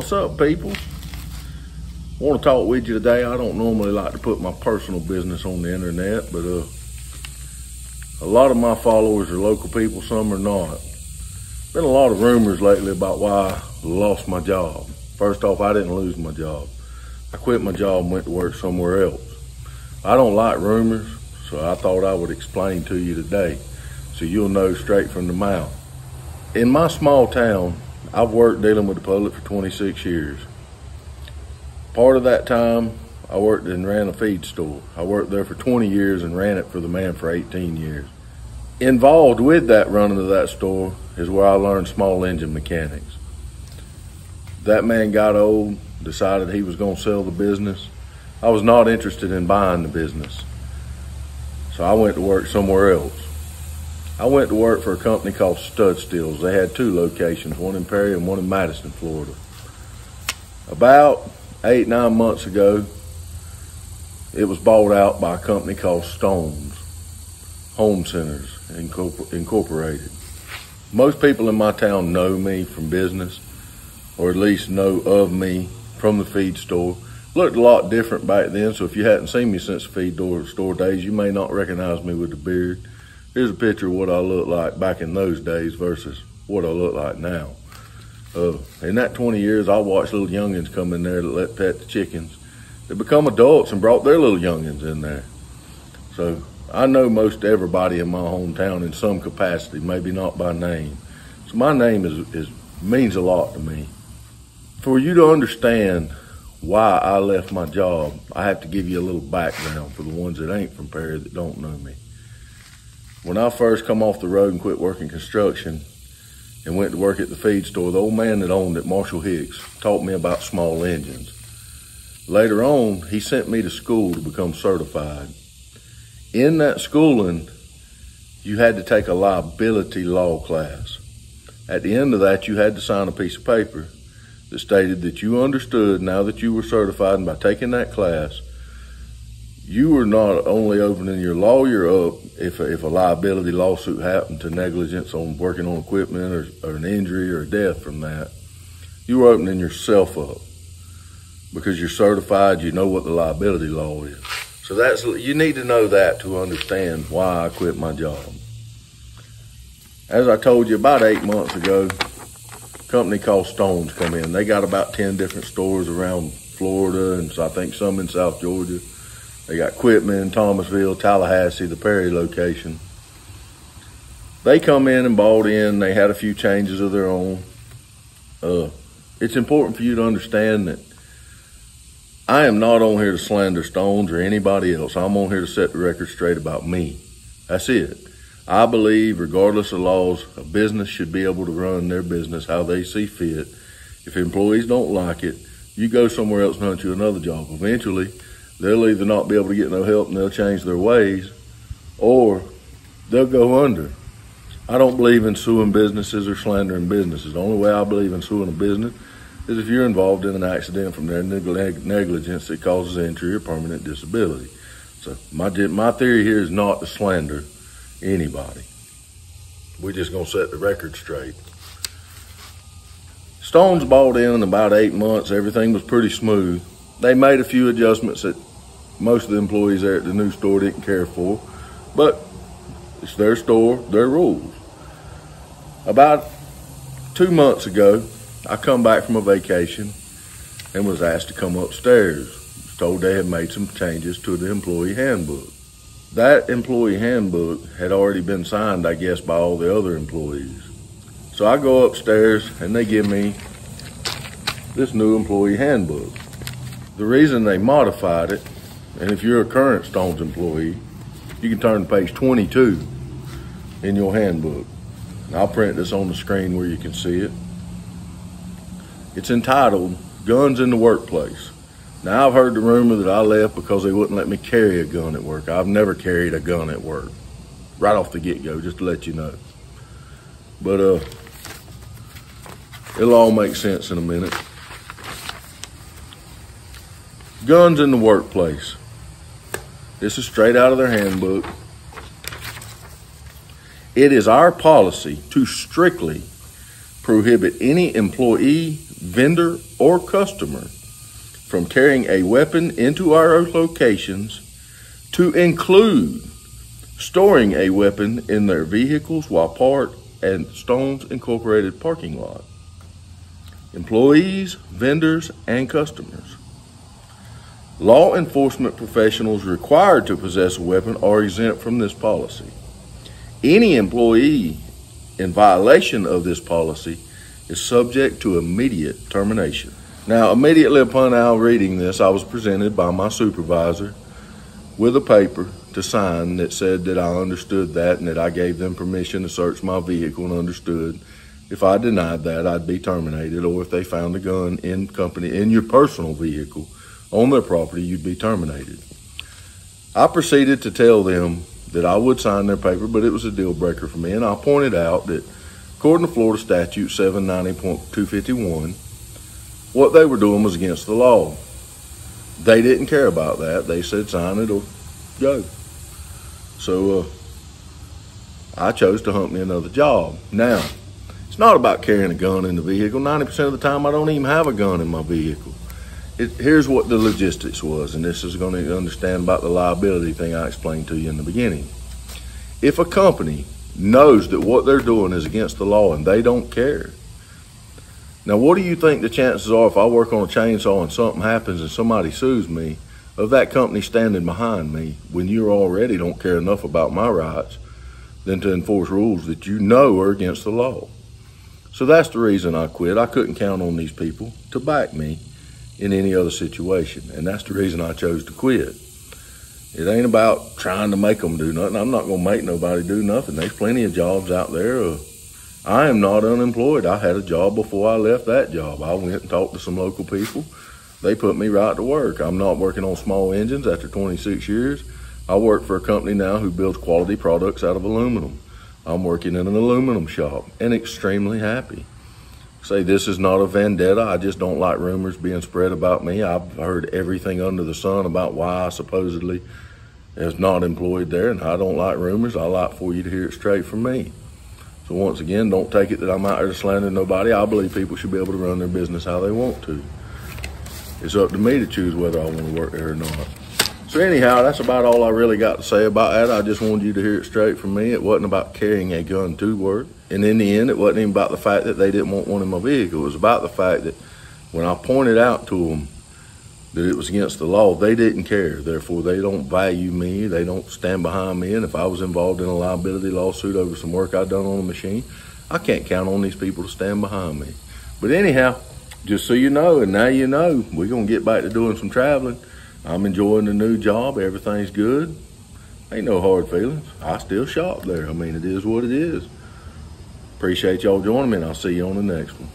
What's up, people? I want to talk with you today. I don't normally like to put my personal business on the internet, but a lot of my followers are local people, some are not. Been a lot of rumors lately about why I lost my job. First off, I didn't lose my job. I quit my job and went to work somewhere else. I don't like rumors, so I thought I would explain to you today so you'll know straight from the mouth. In my small town, I've worked dealing with the public for 26 years. Part of that time, I worked and ran a feed store. I worked there for 20 years and ran it for the man for 18 years. Involved with that running of that store is where I learned small engine mechanics. That man got old, decided he was going to sell the business. I was not interested in buying the business, so I went to work somewhere else. I went to work for a company called Stud Steels. They had two locations, one in Perry and one in Madison, Florida. About 8-9 months ago, it was bought out by a company called Stone's Home Centers Incorporated. Most people in my town know me from business, or at least know of me from the feed store. Looked a lot different back then, so if you hadn't seen me since the feed store days, you may not recognize me with the beard. Here's a picture of what I looked like back in those days versus what I look like now. In that 20 years, I watched little youngins come in there to let pet the chickens. They become adults and brought their little youngins in there. So I know most everybody in my hometown in some capacity, maybe not by name. So my name means a lot to me. For you to understand why I left my job, I have to give you a little background for the ones that ain't from Perry that don't know me. When I first come off the road and quit working construction and went to work at the feed store, the old man that owned it, Marshall Hicks, taught me about small engines. Later on, he sent me to school to become certified. In that schooling, you had to take a liability law class. At the end of that, you had to sign a piece of paper that stated that you understood, now that you were certified, and by taking that class, you were not only opening your lawyer up if a liability lawsuit happened to negligence on working on equipment or an injury or a death from that, you were opening yourself up because you're certified, you know what the liability law is. So you need to know that to understand why I quit my job. As I told you, about 8 months ago, a company called Stone's come in. They got about 10 different stores around Florida, and so I think some in South Georgia. They got Quitman, Thomasville, Tallahassee, the Perry location. They come in and bought in. They had a few changes of their own. It's important for you to understand that I am not on here to slander Stone's or anybody else. I'm on here to set the record straight about me. That's it. I believe, regardless of laws, a business should be able to run their business how they see fit. If employees don't like it, you go somewhere else and hunt you another job. Eventually, they'll either not be able to get no help and they'll change their ways, or they'll go under. I don't believe in suing businesses or slandering businesses. The only way I believe in suing a business is if you're involved in an accident from their negligence that causes injury or permanent disability. So my theory here is not to slander anybody. We're just gonna set the record straight. Stone's bought in about 8 months. Everything was pretty smooth. They made a few adjustments that most of the employees there at the new store didn't care for, but it's their store, their rules. About 2 months ago, I come back from a vacation and was asked to come upstairs. I was told they had made some changes to the employee handbook. That employee handbook had already been signed, I guess, by all the other employees. So I go upstairs and they give me this new employee handbook. The reason they modified it, and if you're a current Stone's employee, you can turn to page 22 in your handbook. I'll print this on the screen where you can see it. It's entitled, Guns in the Workplace. Now, I've heard the rumor that I left because they wouldn't let me carry a gun at work. I've never carried a gun at work, right off the get-go, just to let you know. But it'll all make sense in a minute. Guns in the workplace. This is straight out of their handbook. It is our policy to strictly prohibit any employee, vendor, or customer from carrying a weapon into our locations, to include storing a weapon in their vehicles while parked at Stones Incorporated parking lot. Employees, vendors, and customers. Law enforcement professionals required to possess a weapon are exempt from this policy. Any employee in violation of this policy is subject to immediate termination. Now, immediately upon our reading this, I was presented by my supervisor with a paper to sign that said that I understood that and that I gave them permission to search my vehicle, and understood if I denied that, I'd be terminated, or if they found a gun in your personal vehicle on their property, you'd be terminated. I proceeded to tell them that I would sign their paper, but it was a deal breaker for me, and I pointed out that according to Florida Statute 790.251, what they were doing was against the law. They didn't care about that. They said sign it or go. So I chose to hunt me another job. Now, it's not about carrying a gun in the vehicle. 90% of the time, I don't even have a gun in my vehicle. Here's what the logistics was, and this is going to understand about the liability thing I explained to you in the beginning. If a company knows that what they're doing is against the law and they don't care, now what do you think the chances are if I work on a chainsaw and something happens and somebody sues me, of that company standing behind me when you already don't care enough about my rights than to enforce rules that you know are against the law? So that's the reason I quit. I couldn't count on these people to back me in any other situation, and that's the reason I chose to quit. It ain't about trying to make them do nothing. I'm not going to make nobody do nothing. There's plenty of jobs out there. I am not unemployed. I had a job before I left that job. I went and talked to some local people. They put me right to work. I'm not working on small engines after 26 years. I work for a company now who builds quality products out of aluminum. I'm working in an aluminum shop and extremely happy. Say this is not a vendetta. I just don't like rumors being spread about me. I've heard everything under the sun about why I supposedly is not employed there, and I don't like rumors. I like for you to hear it straight from me. So once again, don't take it that I'm out there to slander nobody. I believe people should be able to run their business how they want to. It's up to me to choose whether I want to work there or not. So anyhow, that's about all I really got to say about that. I just wanted you to hear it straight from me. It wasn't about carrying a gun to work. And in the end, it wasn't even about the fact that they didn't want one in my vehicle. It was about the fact that when I pointed out to them that it was against the law, they didn't care. Therefore, they don't value me. They don't stand behind me. And if I was involved in a liability lawsuit over some work I'd done on a machine, I can't count on these people to stand behind me. But anyhow, just so you know, and now you know, we're going to get back to doing some traveling. I'm enjoying the new job. Everything's good. Ain't no hard feelings. I still shop there. I mean, it is what it is. Appreciate y'all joining me, and I'll see you on the next one.